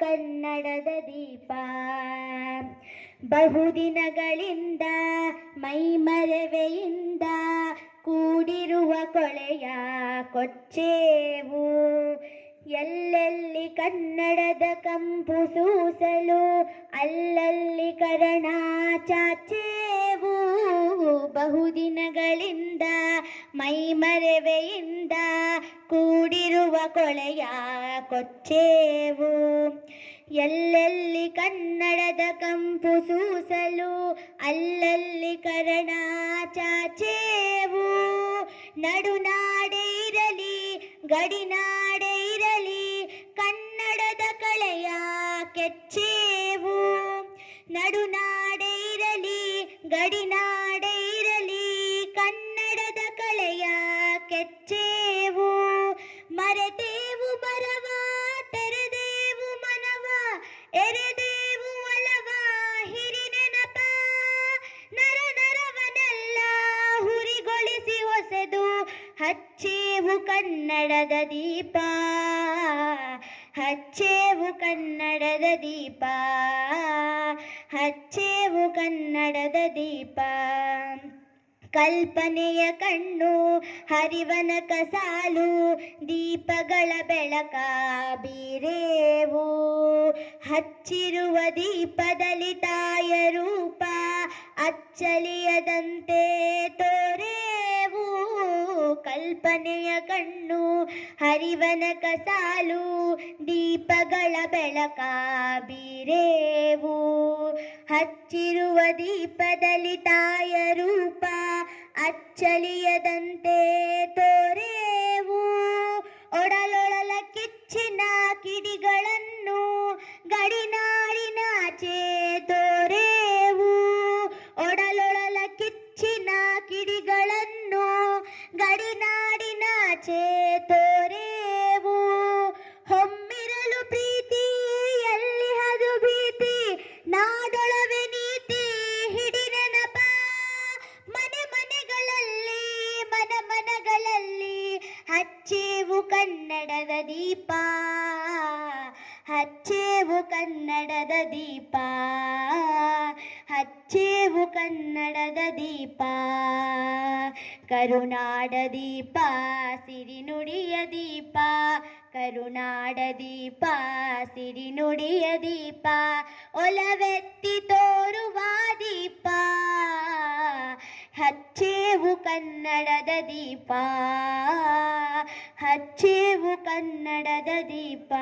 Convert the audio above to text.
ಕನ್ನಡದ ದೀಪ. ಬಹುದಿನಗಳಿಂದ ಮೈಮರೆವೆಯಿಂದ ಕೂಡಿರುವ ಕೊಳೆಯ ಕೊಚ್ಚೇವು. ಎಲ್ಲೆಲ್ಲಿ ಕನ್ನಡದ ಕಂಪು ಸೂಸಲು ಅಲ್ಲಲ್ಲಿ ಕರಣ ಚಾಚೇವು. ಬಹುದಿನಗಳಿಂದ ಮೈಮರೆವೆಯಿಂದ ಕೂಡಿರುವ ಕೊಳೆಯ ಕೊಚ್ಚೇವು. ಎಲ್ಲೆಲ್ಲಿ ಕನ್ನಡದ ಕಂಪು ಸೂಸಲು ಅಲ್ಲಲ್ಲಿ ಕರಣ ಚಾಚೇವು. ನಡುನಾಡೆ ಇರಲಿ ಗಡಿನಾಡೆ ಇರಲಿ ಕನ್ನಡದ ಕಳೆಯ ಕೆಚ್ಚೇವು. ನಡುನಾಡೆ ಇರಲಿ ಗಡಿನಾಡೆ ಇರಲಿ ಕನ್ನಡದ ಕಳೆಯ ಕೆಚ್ಚೇವು. ಮರೆತೇವು ಮರವ ತೆರೆದೇವು ಮನವ ಎರೆದೇವು ಒಲವ ಹಿರಿನೆನಪ. ನರ ನರವನೆಲ್ಲ ಹುರಿಗೊಳಿಸಿ ಹೊಸೆದು ಹಚ್ಚೇವು ಕನ್ನಡದ ದೀಪ. ಹಚ್ಚೇವು ಕನ್ನಡದ ದೀಪ. ಹಚ್ಚೇವು ಕನ್ನಡದ ದೀಪ. ಕಲ್ಪನೆಯ ಕಣ್ಣು ಹರಿವನಕ ಸಾಲು ದೀಪಗಳ ಬೆಳಕ ಬೀರೇವು. ಹಚ್ಚಿರುವ ದೀಪದಲ್ಲಿ ತಾಯ ರೂಪ ಅಚ್ಚಳಿಯದಂತೆ ತೋರೇವು. ಕಲ್ಪನೆಯ ಕಣ್ಣು ಹರಿವನಕ ಸಾಲು ದೀಪಗಳ ಬೆಳಕ ಬೀರೇವು. ಹಚ್ಚಿರುವ ದೀಪದಲ್ಲಿ ತಾಯ ರೂಪ ಅಚ್ಚಳಿಯದಂತೆ ತೋರೇವು. ಒಡಲೊಳಲ ಕಿಚ್ಚಿನ ಕಿಡಿಗಳನ್ನು ಗಡಿನಾಡಿನಾಚೆ ತೋರೇವು. ಒಡಲೊಳಲ ಕಿಚ್ಚಿನ ಕಿಡಿಗಳನ್ನು ಗಡಿನಾಡಿನಾಚೆ ತೋರೇವು. ಹೊಮ್ಮಿರಲು ಪ್ರೀತಿ ಎಲ್ಲಿ ಅದು ಭೀತಿ ನಾಡೊಳವೆ ನೀತಿ ಹಿಡಿನೆನಪ. ಮನೆ ಮನೆಗಳಲ್ಲಿ ಮನ ಮನಗಳಲ್ಲಿ ಹಚ್ಚೇವು ಕನ್ನಡದ ದೀಪ. ಹಚ್ಚೇವು ಕನ್ನಡದ ದೀಪ. ಹಚ್ಚೇವು ಕನ್ನಡದ ದೀಪ. ಕರುನಾಡ ದೀಪ ಸಿರಿನುಡಿಯ ದೀಪ. ಕರುನಾಡ ದೀಪ ಸಿರಿನುಡಿಯ ದೀಪ. ಒಲವೆತ್ತಿ ತೋರುವ ದೀಪ. ಹಚ್ಚೇವು ಕನ್ನಡದ ದೀಪ. ಹಚ್ಚೇವು ಕನ್ನಡದ ದೀಪ.